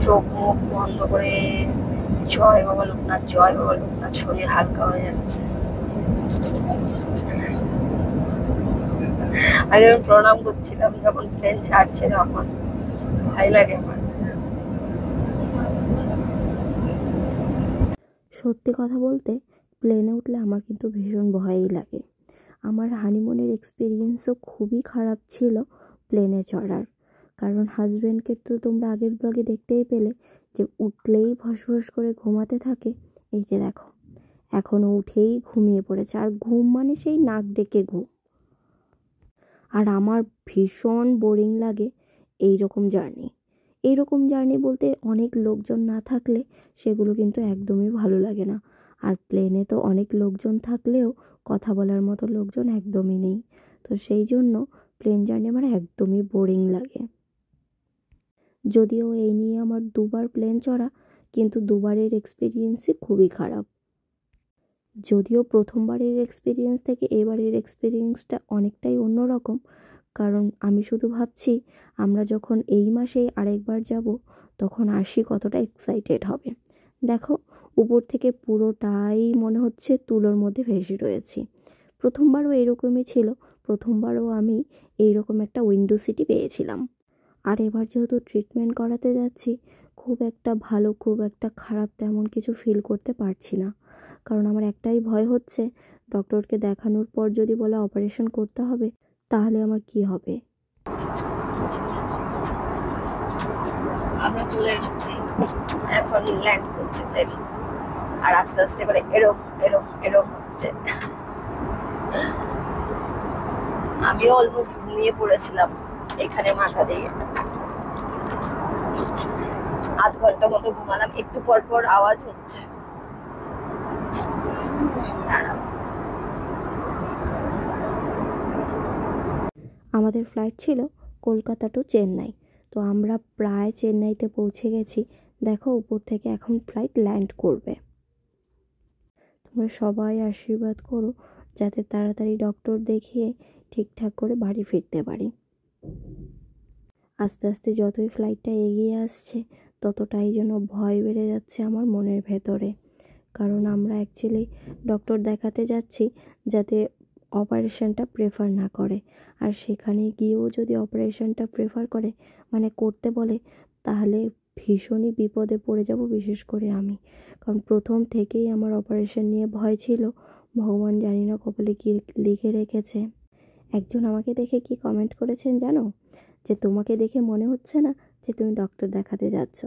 চোখ মুখ বন্ধ করে জয় বাবা লোকনাথ, জয় বাবা লোকনাথ, শরীর হালকা হয়ে যাচ্ছে। আগে আমি প্রণাম করছিলাম যখন প্লেন ছাড়ছে, তখন ভয় লাগে আমার। সত্যি কথা বলতে প্লেনে উঠলে আমার কিন্তু ভীষণ ভয়ই লাগে। আমার হানিমুনের এক্সপিরিয়েন্সও খুবই খারাপ ছিল প্লেনে চড়ার। কারণ হাজব্যান্ডকে তো তোমরা আগের ব্লগে দেখতেই পেলে যে উঠলেই ফসফস করে ঘুমাতে থাকে। এই যে দেখো, এখনও উঠেই ঘুমিয়ে পড়েছে, আর ঘুম মানে সেই নাক ডেকে ঘুম। আর আমার ভীষণ বোরিং লাগে এইরকম জার্নি বলতে অনেক লোকজন না থাকলে সেগুলো কিন্তু একদমই ভালো লাগে না। আর প্লেনে তো অনেক লোকজন থাকলেও কথা বলার মতো লোকজন একদমই নেই। তো সেই জন্য প্লেন জার্নি আমার একদমই বোরিং লাগে। যদিও এই নিয়ে আমার 2বার প্লেন চড়া, কিন্তু 2বারের এক্সপিরিয়েন্সই খুবই খারাপ। যদিও প্রথমবারের এক্সপিরিয়েন্স থেকে এবারের এক্সপিরিয়েন্সটা অনেকটাই অন্যরকম। কারণ আমি শুধু ভাবছি আমরা যখন এই মাসেই আরেকবার যাব তখন আশি কতটা এক্সাইটেড হবে। দেখো, উপর থেকে পুরোটাই মনে হচ্ছে তুলোর মধ্যে ভেসে রয়েছি। প্রথমবারও এরকমই ছিল, প্রথমবারও আমি এইরকম একটা উইন্ডো সিটই পেয়েছিলাম। আর এবার যেহেতু ট্রিটমেন্ট করাতে যাচ্ছি, খুব একটা ভালো খুব একটা খারাপ তেমন কিছু ফিল করতে পারছি না। কারণ আমার একটাই ভয় হচ্ছে, ডক্টরকে দেখানোর পর যদি বলে অপারেশন করতে হবে, তাহলে আমার কি হবে। আমরা চলে এসেছি, এখন ল্যান্ড করছে প্লেন, আর আস্তে আস্তে করে এরম এরম এরম হচ্ছে। আমিও অলমোস্ট ঘুমিয়ে পড়েছিলাম এখানে মাথা দিয়ে। আধ ঘন্টা মতো ঘুমালাম, একটু পর পর আওয়াজ হচ্ছে। আমাদের ফ্লাইট ছিল কলকাতা টু চেন্নাই। তো আমরা প্রায় চেন্নাইতে পৌঁছে গেছি। দেখো, উপর থেকে এখন ফ্লাইট ল্যান্ড করবে। তোমরা সবাই আশীর্বাদ করো যাতে তাড়াতাড়ি ডক্টর দেখিয়ে ঠিকঠাক করে বাড়ি ফিরতে পারি। আস্তে আস্তে যতই ফ্লাইটটা এগিয়ে আসছে ততটাই যেন ভয় বেড়ে যাচ্ছে আমার মনের ভেতরে। কারণ আমরা অ্যাকচুয়ালি ডক্টর দেখাতে যাচ্ছি যাতে অপারেশনটা প্রেফার না করে। আর সেখানে গিয়েও যদি অপারেশনটা প্রেফার করে, মানে করতে বলে, তাহলে ভীষণই বিপদে পড়ে যাব, বিশেষ করে আমি। কারণ প্রথম থেকেই আমার অপারেশন নিয়ে ভয় ছিল। ভগবান জানি না কপালে কী লিখে রেখেছে। একজন আমাকে দেখে কি কমেন্ট করেছেন জানো? যে তোমাকে দেখে মনে হচ্ছে না যে তুমি ডক্টর দেখাতে যাচ্ছ।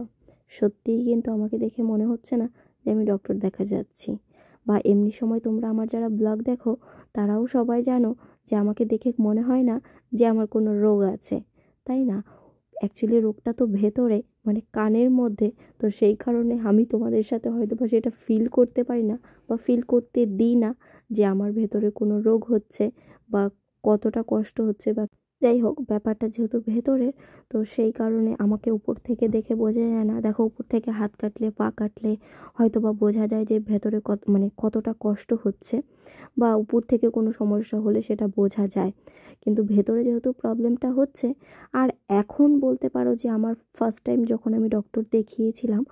সত্যিই কিন্তু আমাকে দেখে মনে হচ্ছে না যে আমি ডক্টর দেখা যাচ্ছি। বা এমনি সময় তোমরা আমার যারা ব্লগ দেখো তারাও সবাই জানো যে আমাকে দেখে মনে হয় না যে আমার কোনো রোগ আছে, তাই না? অ্যাকচুয়ালি রোগটা তো ভেতরে, মানে কানের মধ্যে। তো সেই কারণে আমি তোমাদের সাথে হয়তো বা সেটা ফিল করতে পারি না বা ফিল করতে দিই না যে আমার ভেতরে কোনো রোগ হচ্ছে বা কতটা কষ্ট হচ্ছে। বা যাই হোক, ব্যাপারটা যেহেতু ভেতরের, তো সেই কারণে আমাকে উপর থেকে দেখে বোঝা যায় না। দেখো, উপর থেকে হাত কাটলে পা কাটলে হয়তো বা বোঝা যায় যে ভেতরে কতটা কষ্ট হচ্ছে, বা উপর থেকে কোনো সমস্যা হলে সেটা বোঝা যায়। কিন্তু ভেতরে যেহেতু প্রবলেমটা হচ্ছে, আর এখন বলতে পারো যে আমার ফার্স্ট টাইম যখন আমি ডক্টর দেখিয়েছিলাম,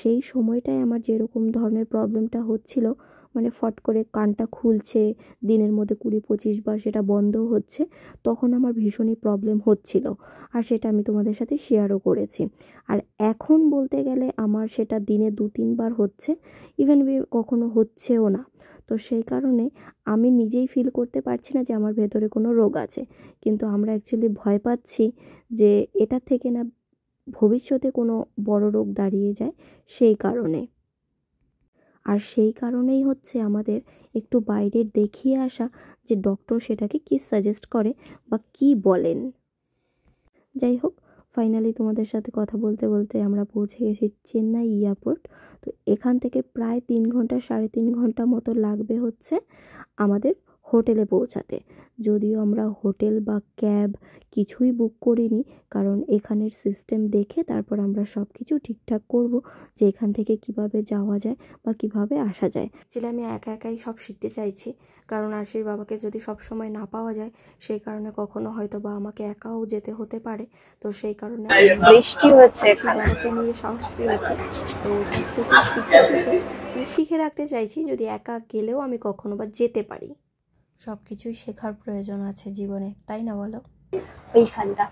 সেই সময়টায় আমার যেরকম ধরনের প্রবলেমটা হচ্ছিল, মানে ফট করে কানটা খুলছে, দিনের মধ্যে 20-25 বার সেটা বন্ধ হচ্ছে, তখন আমার ভীষণই প্রবলেম হচ্ছিল। আর সেটা আমি তোমাদের সাথে শেয়ারও করেছি। আর এখন বলতে গেলে আমার সেটা দিনে 2-3 বার হচ্ছে, ইভেন কখনো হচ্ছেও না। তো সেই কারণে আমি নিজেই ফিল করতে পারছি না যে আমার ভেতরে কোনো রোগ আছে। কিন্তু আমরা অ্যাকচুয়ালি ভয় পাচ্ছি যে এটা থেকে না ভবিষ্যতে কোনো বড় রোগ দাঁড়িয়ে যায়, সেই কারণে। আর সেই কারণেই হচ্ছে আমাদের একটু বাইরে দেখিয়ে আসা যে ডক্টর সেটাকে কি সাজেস্ট করে বা কি বলেন। যাই হোক, ফাইনালি তোমাদের সাথে কথা বলতে বলতে আমরা পৌঁছে গেছি চেন্নাই এয়ারপোর্ট। তো এখান থেকে প্রায় 3 ঘন্টা 3.5 ঘন্টা মতো লাগবে হচ্ছে আমাদের হোটেলে পৌঁছাতে। যদিও আমরা হোটেল বা ক্যাব কিছুই বুক করিনি, কারণ এখানের সিস্টেম দেখে তারপর আমরা সব কিছু ঠিকঠাক করব যে এখান থেকে কিভাবে যাওয়া যায় বা কিভাবে আসা যায়। অ্যাকচুয়ালি আমি একা একাই সব শিখতে চাইছি, কারণ আরশির বাবাকে যদি সব সময় না পাওয়া যায় সেই কারণে কখনো হয়তো বা আমাকে একাও যেতে হতে পারে। তো সেই কারণে বৃষ্টি হচ্ছে এখানে। বাবাকে নিয়ে সাহস পেয়েছি, তো ওর কাছ থেকে শিখে রাখতে চাইছি, যদি একা গেলেও আমি কখনো বা যেতে পারি। সব কিছুই শেখার প্রয়োজন আছে জীবনে, তাই না বলো? ওইখানটা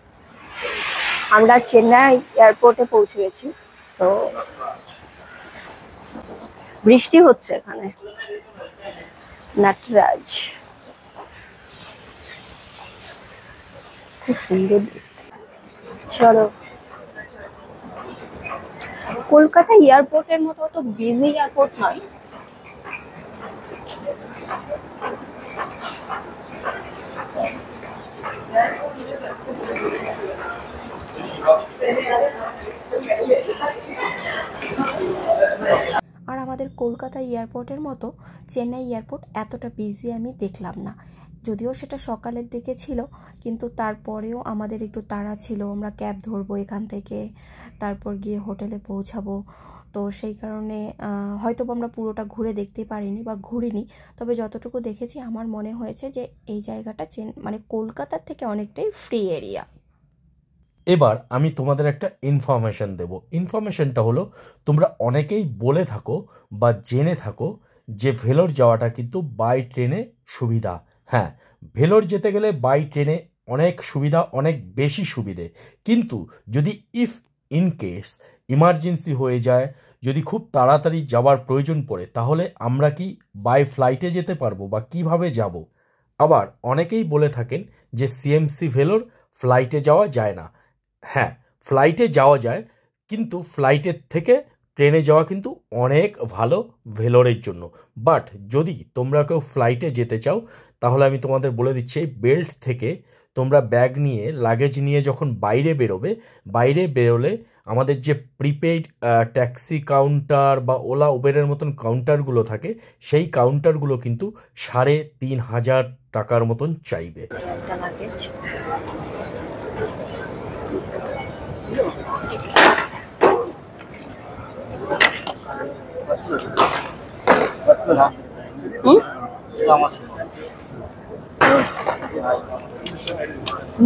আমরা চেন্নাই এয়ারপোর্টে পৌঁছে গেছি, তো বৃষ্টি হচ্ছে এখানে। নটরাজ খুব সুন্দর। চলো, কলকাতা এয়ারপোর্টের মতো তো বিজি এয়ারপোর্ট নয়। আর আমাদের কলকাতা এয়ারপোর্টের মতো চেন্নাই এয়ারপোর্ট এতটা বিজি আমি দেখলাম না। যদিও সেটা সকালের দিকে ছিল, কিন্তু তারপরেও আমাদের একটু তাড়া ছিল, আমরা ক্যাব ধরবো এখান থেকে, তারপর গিয়ে হোটেলে পৌঁছাবো। তো সেই কারণে হয়তো আমরা পুরোটা ঘুরে দেখতে পারিনি বা ঘুরিনি, তবে যতটুকু দেখেছি আমার মনে হয়েছে যে এই জায়গাটা মানে কলকাতার থেকে অনেকটাই ফ্রি এরিয়া। এবার আমি তোমাদের একটা ইনফরমেশন দেব। ইনফরমেশনটা হলো, তোমরা অনেকেই বলে থাকো বা জেনে থাকো যে ভেলোর যাওয়াটা কিন্তু বাই ট্রেনে সুবিধা। হ্যাঁ, ভেলোর যেতে গেলে বাই ট্রেনে অনেক সুবিধা, অনেক বেশি সুবিধে। কিন্তু যদি ইন কেস ইমার্জেন্সি হয়ে যায়, যদি খুব তাড়াতাড়ি যাওয়ার প্রয়োজন পড়ে, তাহলে আমরা কি বাই ফ্লাইটে যেতে পারবো বা কিভাবে যাব? আবার অনেকেই বলে থাকেন যে সিএমসি ভেলোর ফ্লাইটে যাওয়া যায় না। হ্যাঁ, ফ্লাইটে যাওয়া যায়, কিন্তু ফ্লাইটের থেকে ট্রেনে যাওয়া কিন্তু অনেক ভালো ভেলোরের জন্য। বাট যদি তোমরা কেউ ফ্লাইটে যেতে চাও, তাহলে আমি তোমাদের বলে দিচ্ছি, বেল্ট থেকে তোমরা ব্যাগ নিয়ে, লাগেজ নিয়ে যখন বাইরে বেরোলে আমাদের যে প্রিপেইড ট্যাক্সি কাউন্টার বা ওলা উবেরের মতন কাউন্টারগুলো থাকে, সেই কাউন্টারগুলো কিন্তু ৩,৫০০ টাকার মতন চাইবে।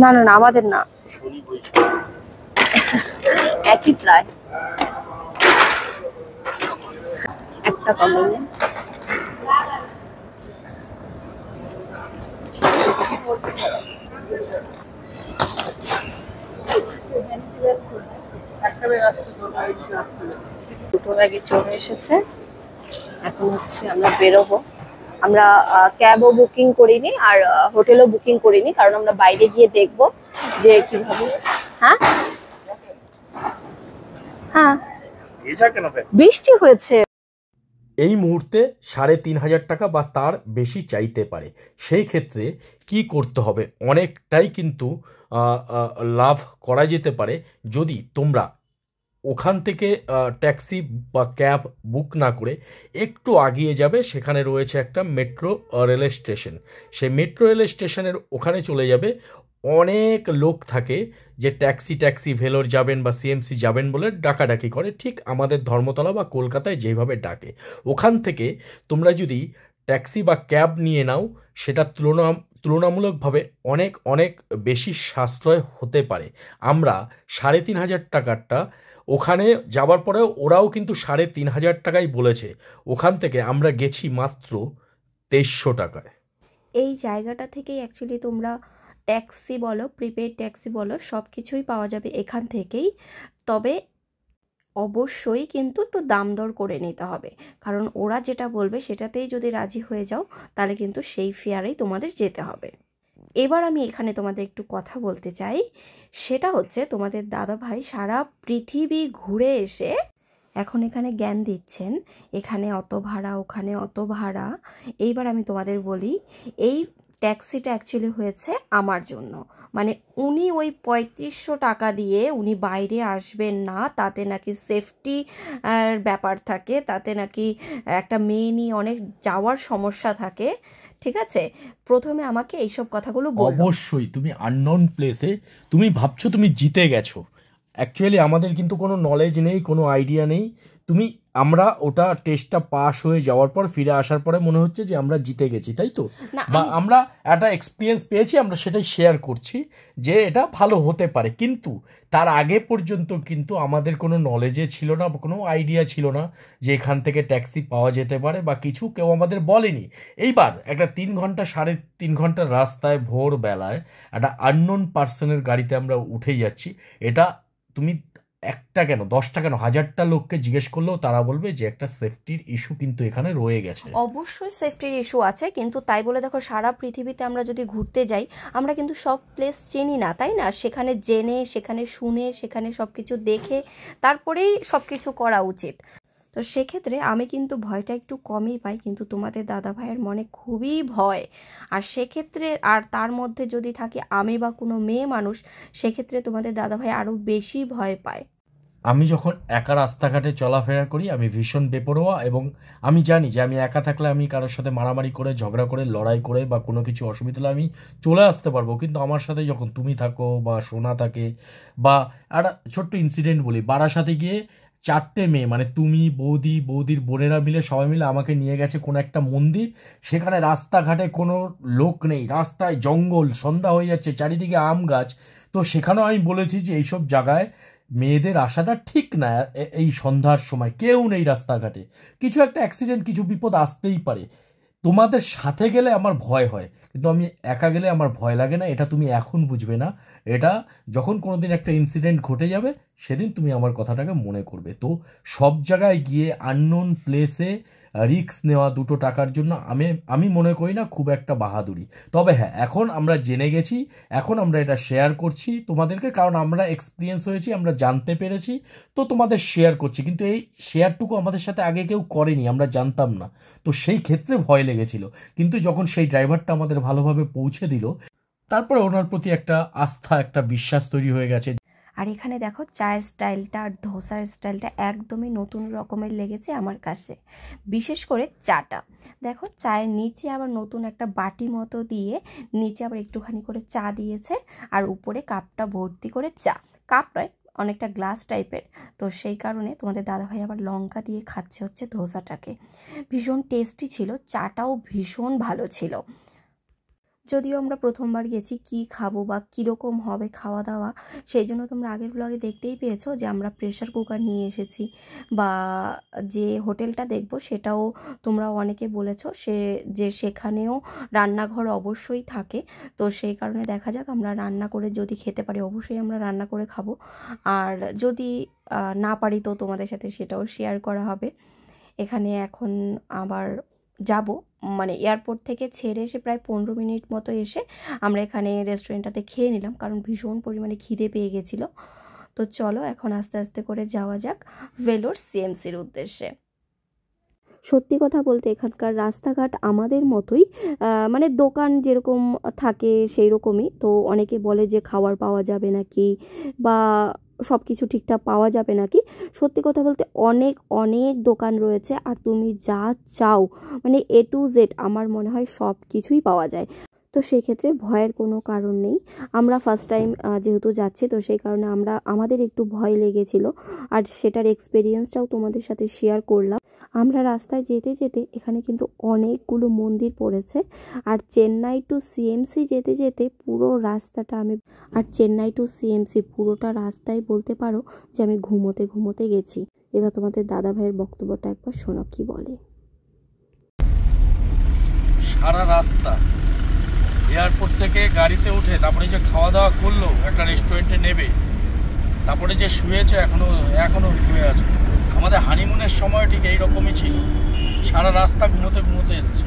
না না না, আমাদের না, একই প্রায় একটা কমে। দুটো ব্যাগে চলে এসেছে, এখন হচ্ছে আমরা বেরোবো। আমরা ক্যাবও বুকিং করিনি আর হোটেলও বুকিং করিনি, কারণ আমরা বাইরে গিয়ে দেখবো যে কিভাবে। হ্যাঁ হ্যাঁ, বৃষ্টি হয়েছে। এই মুহূর্তে ৩,৫০০ টাকা বা তার বেশি চাইতে পারে। সেই ক্ষেত্রে কি করতে হবে? অনেকটাই কিন্তু লাভ করা যেতে পারে যদি তোমরা ওখান থেকে ট্যাক্সি বা ক্যাব বুক না করে একটু আগিয়ে যাবে। সেখানে রয়েছে একটা মেট্রো রেল স্টেশন। সেই মেট্রো রেল স্টেশনের ওখানে চলে যাবে। অনেক লোক থাকে যে ট্যাক্সি ভেলোর যাবেন বা সিএমসি যাবেন বলে ডাকাডাকি করে, ঠিক আমাদের ধর্মতলা বা কলকাতায় যেভাবে ডাকে। ওখান থেকে তোমরা যদি ট্যাক্সি বা ক্যাব নিয়ে নাও, সেটা তুলনামূলকভাবে অনেক অনেক বেশি সাশ্রয় হতে পারে। আমরা ৩,৫০০ টাকারটা ওখানে যাবার পরেও ওরাও কিন্তু ৩,৫০০ টাকাই বলেছে। ওখান থেকে আমরা গেছি মাত্র ২৩০০ টাকায়। এই জায়গাটা থেকেই অ্যাকচুয়ালি তোমরা ট্যাক্সি বলো, প্রিপেড ট্যাক্সি বলো, সব কিছুই পাওয়া যাবে এখান থেকেই। তবে অবশ্যই কিন্তু একটু দাম দর করে নিতে হবে, কারণ ওরা যেটা বলবে সেটাতেই যদি রাজি হয়ে যাও, তাহলে কিন্তু সেই ফেয়ারেই তোমাদের যেতে হবে। এবার আমি এখানে তোমাদের একটু কথা বলতে চাই, সেটা হচ্ছে তোমাদের দাদাভাই সারা পৃথিবী ঘুরে এসে এখন এখানে জ্ঞান দিচ্ছেন, এখানে অত ভাড়া, ওখানে অত ভাড়া। এইবার আমি তোমাদের বলি, এই ট্যাক্সিটা অ্যাকচুয়ালি হয়েছে আমার জন্য। মানে উনি ওই ৩৫০০ টাকা দিয়ে উনি বাইরে আসবেন না, তাতে নাকি সেফটি ব্যাপার থাকে, তাতে নাকি একটা মেয়ে নিয়ে অনেক যাওয়ার সমস্যা থাকে, ঠিক আছে, প্রথমে আমাকে এইসব কথাগুলো বলো। অবশ্যই তুমি আননোন প্লেসে তুমি ভাবছো তুমি জিতে গেছো, অ্যাকচুয়ালি আমাদের কিন্তু কোনো নলেজ নেই, কোনো আইডিয়া নেই। আমরা ওটা টেস্টটা পাস হয়ে যাওয়ার পর ফিরে আসার পরে মনে হচ্ছে যে আমরা জিতে গেছি, তাই তো? না, বা আমরা একটা এক্সপিরিয়েন্স পেয়েছি, আমরা সেটাই শেয়ার করছি যে এটা ভালো হতে পারে, কিন্তু তার আগে পর্যন্ত কিন্তু আমাদের কোনো নলেজে ছিল না, কোনো আইডিয়া ছিল না যে এখান থেকে ট্যাক্সি পাওয়া যেতে পারে বা কিছু, কেউ আমাদের বলেনি। এইবার একটা 3 ঘন্টা 3.5 ঘন্টার রাস্তায় ভোরবেলায় একটা আননোন পার্সনের গাড়িতে আমরা উঠে যাচ্ছি। এটা তুমি একটা কেন 10টা কেন 1000টা লোককে জিজ্ঞেস করলেও তারা বলবে যে একটা সেফটির ইস্যু কিন্তু এখানে রয়ে গেছে। অবশ্যই সেফটির ইস্যু আছে, কিন্তু তাই বলে দেখো সারা পৃথিবীতে আমরা যদি ঘুরতে যাই, আমরা কিন্তু সব প্লেস চিনি না, তাই না? সেখানে জেনে, সেখানে শুনে, সেখানে সব কিছু দেখে তারপরেই সব কিছু করা উচিত। তো সেক্ষেত্রে আমি কিন্তু ভয়টা একটু কমই পাই, কিন্তু তোমাদের দাদা ভাইয়ের মনে খুবই ভয়। আর সেক্ষেত্রে আর তার মধ্যে যদি থাকে আমি বা কোনো মেয়ে মানুষ, সেক্ষেত্রে তোমাদের দাদা ভাই আরও বেশি ভয় পায়। আমি যখন একা রাস্তাঘাটে চলাফেরা করি আমি ভীষণ বেপরোয়া, এবং আমি জানি যে আমি একা থাকলে আমি কারোর সাথে মারামারি করে, ঝগড়া করে, লড়াই করে বা কোনো কিছু অসুবিধা হলে আমি চলে আসতে পারবো। কিন্তু আমার সাথে যখন তুমি থাকো বা সোনা থাকে, বা একটা ছোট্ট ইনসিডেন্ট বলি, বারাসাতে গিয়ে 4টে মেয়ে, মানে তুমি, বৌদির বোনেরা মিলে সবাই মিলে আমাকে নিয়ে গেছে কোনো একটা মন্দির। সেখানে রাস্তাঘাটে কোনো লোক নেই, রাস্তায় জঙ্গল, সন্ধ্যা হয়ে যাচ্ছে, চারিদিকে আম গাছ। তো সেখানেও আমি বলেছি যে এইসব জায়গায় মেয়েদের আসাটা ঠিক না, এই সন্ধ্যার সময় কেউ নেই রাস্তাঘাটে, কিছু একটা অ্যাক্সিডেন্ট, কিছু বিপদ আসতেই পারে। তোমাদের সাথে গেলে আমার ভয় হয়, কিন্তু আমি একা গেলে আমার ভয় লাগে না। এটা তুমি এখন বুঝবে না, এটা যখন কোনোদিন একটা ইনসিডেন্ট ঘটে যাবে সেদিন তুমি আমার কথাটাকে মনে করবে। তো সব জায়গায় গিয়ে আননোন প্লেসে রিস্ক নেওয়া 2টো টাকার জন্য আমি মনে করি না খুব একটা বাহাদুরি। তবে হ্যাঁ, এখন আমরা জেনে গেছি, এখন আমরা এটা শেয়ার করছি তোমাদেরকে, কারণ আমরা এক্সপিরিয়েন্স হয়েছি, আমরা জানতে পেরেছি, তো তোমাদের শেয়ার করছি। কিন্তু এই শেয়ারটুকু আমাদের সাথে আগে কেউ করেনি, আমরা জানতাম না, তো সেই ক্ষেত্রে ভয় লেগেছিল। কিন্তু যখন সেই ড্রাইভারটা আমাদের ভালোভাবে পৌঁছে দিল, তারপরে ওনার প্রতি একটা আস্থা, একটা বিশ্বাস তৈরি হয়ে গেছে। আর এখানে দেখো চায়ের স্টাইলটা আর ধোসার স্টাইলটা একদমই নতুন রকমের লেগেছে আমার কাছে, বিশেষ করে চাটা। দেখো চায়ের নিচে আবার নতুন একটা বাটি মতো দিয়ে নিচে আবার একটুখানি করে চা দিয়েছে, আর উপরে কাপটা ভর্তি করে চা, কাপ নয় অনেকটা গ্লাস টাইপের। তো সেই কারণে তোমাদের দাদাভাই আবার লঙ্কা দিয়ে খাচ্ছে হচ্ছে ধোসাটাকে। ভীষণ টেস্টি ছিল, চাটাও ভীষণ ভালো ছিল। যদিও আমরা প্রথমবার গেছি, কি খাবো বা কীরকম হবে খাওয়া দাওয়া, সেই জন্য তোমরা আগের ব্লগে দেখতেই পেয়েছো যে আমরা প্রেশার কুকার নিয়ে এসেছি, বা যে হোটেলটা দেখবো সেটাও তোমরা অনেকে বলেছো যে সেখানেও রান্নাঘর অবশ্যই থাকে। তো সেই কারণে দেখা যাক, আমরা রান্না করে যদি খেতে পারি অবশ্যই আমরা রান্না করে খাবো, আর যদি না পারি তো তোমাদের সাথে সেটাও শেয়ার করা হবে। এখানে এখন আবার যাব, মানে এয়ারপোর্ট থেকে ছেড়ে এসে প্রায় 15 মিনিট মতো এসে আমরা এখানে রেস্টুরেন্টটাতে খেয়ে নিলাম, কারণ ভীষণ পরিমাণে খিদে পেয়ে গেছিলো। তো চলো এখন আস্তে আস্তে করে যাওয়া যাক ভেলোর সিএমসির উদ্দেশ্যে। সত্যি কথা বলতে এখানকার রাস্তাঘাট আমাদের মতোই, মানে দোকান যেরকম থাকে সেই রকমই। তো অনেকে বলে যে খাবার পাওয়া যাবে নাকি বা সব কিছু ঠিকঠাক পাওয়া যাবে নাকি। সত্যি কথা বলতে অনেক অনেক দোকান রয়েছে, আর তুমি যা চাও মানে A to Z আমার মনে হয় সব কিছুই পাওয়া যায়। তো সেক্ষেত্রে ভয়ের কোনো কারণ নেই। আমরা ফার্স্ট টাইম যেহেতু যাচ্ছি, তো সেই কারণে আমাদের একটু ভয় লেগেছিল, আর সেটার এক্সপিরিয়েন্সটাও তোমাদের সাথে শেয়ার করলাম। আমরা রাস্তায় যেতে যেতে এখানে কিন্তু অনেকগুলো মন্দির পড়েছে, আর চেন্নাই টু সিএমসি যেতে যেতে পুরোটা রাস্তায় বলতে পারো যে আমি ঘুমোতে ঘুমোতে গেছি। এবার তোমাদের দাদা ভাইয়ের বক্তব্যটা একবার শোনো কি বলে। সারা রাস্তা এয়ারপোর্ট থেকে গাড়িতে উঠে তারপরে যে খাওয়া দাওয়া করলো, একটা রেস্টুরেন্টে নেবে, তারপরে যে শুয়েছে, এখনো শুয়ে আছে। আমাদের হানিমুনের সময় ঠিক এইরকমই ছিল, সারা রাস্তা ঘুমোতে ঘুমোতে এসছে।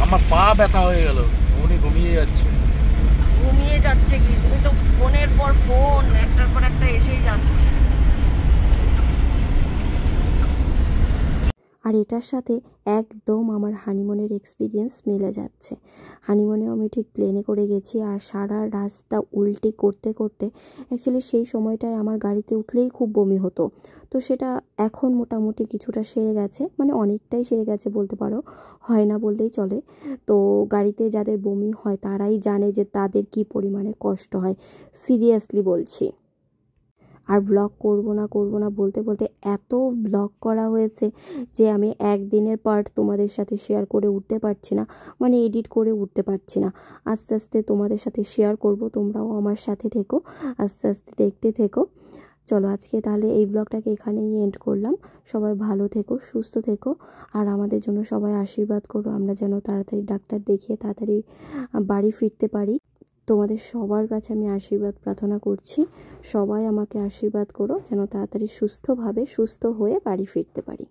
আমার পা ব্যথা হয়ে গেল, উনি ঘুমিয়ে যাচ্ছে কি, তুমি তো ফোনের পর ফোন একটার পর একটা এসেই যাচ্ছে। আর আর এটার সাথে একদম আমার হানিমুনের এক্সপিরিয়েন্স মিলে যাচ্ছে। হানিমুনেও আমি ঠিক প্লেনে করে গেছি, আর সারা রাস্তা উল্টি করতে করতে অ্যাকচুয়ালি সেই সময়টায় আমার গাড়িতে উঠলেই খুব বমি হতো। তো সেটা এখন মোটামুটি কিছুটা সেরে গেছে, মানে অনেকটাই সেরে গেছে বলতে পারো, হয় না বললেই চলে। তো গাড়িতে যাদের বমি হয় তারাই জানে যে তাদের কি পরিমাণে কষ্ট হয়, সিরিয়াসলি বলছি। আর ব্লগ করব না বলতে বলতে এত ব্লগ করা হয়েছে যে আমি একদিনের পার্ট তোমাদের সাথে শেয়ার করে উঠতে পারছি না, মানে এডিট করে উঠতে পারছি না। আস্তে আস্তে তোমাদের সাথে শেয়ার করব, তোমরাও আমার সাথে থেকো, আস্তে আস্তে দেখতে থেকো। চলো আজকে তাহলে এই ব্লগটাকে এখানেই এন্ড করলাম। সবাই ভালো থেকো, সুস্থ থেকো, আর আমাদের জন্য সবাই আশীর্বাদ করো, আমরা যেন তাড়াতাড়ি ডাক্তার দেখিয়ে তাড়াতাড়ি বাড়ি ফিরতে পারি। তোমাদের সবার কাছে আমি আশীর্বাদ প্রার্থনা করছি, সবাই আমাকে আশীর্বাদ করো যেন তাড়াতাড়ি সুস্থ হয়ে বাড়ি ফিরতে পারি।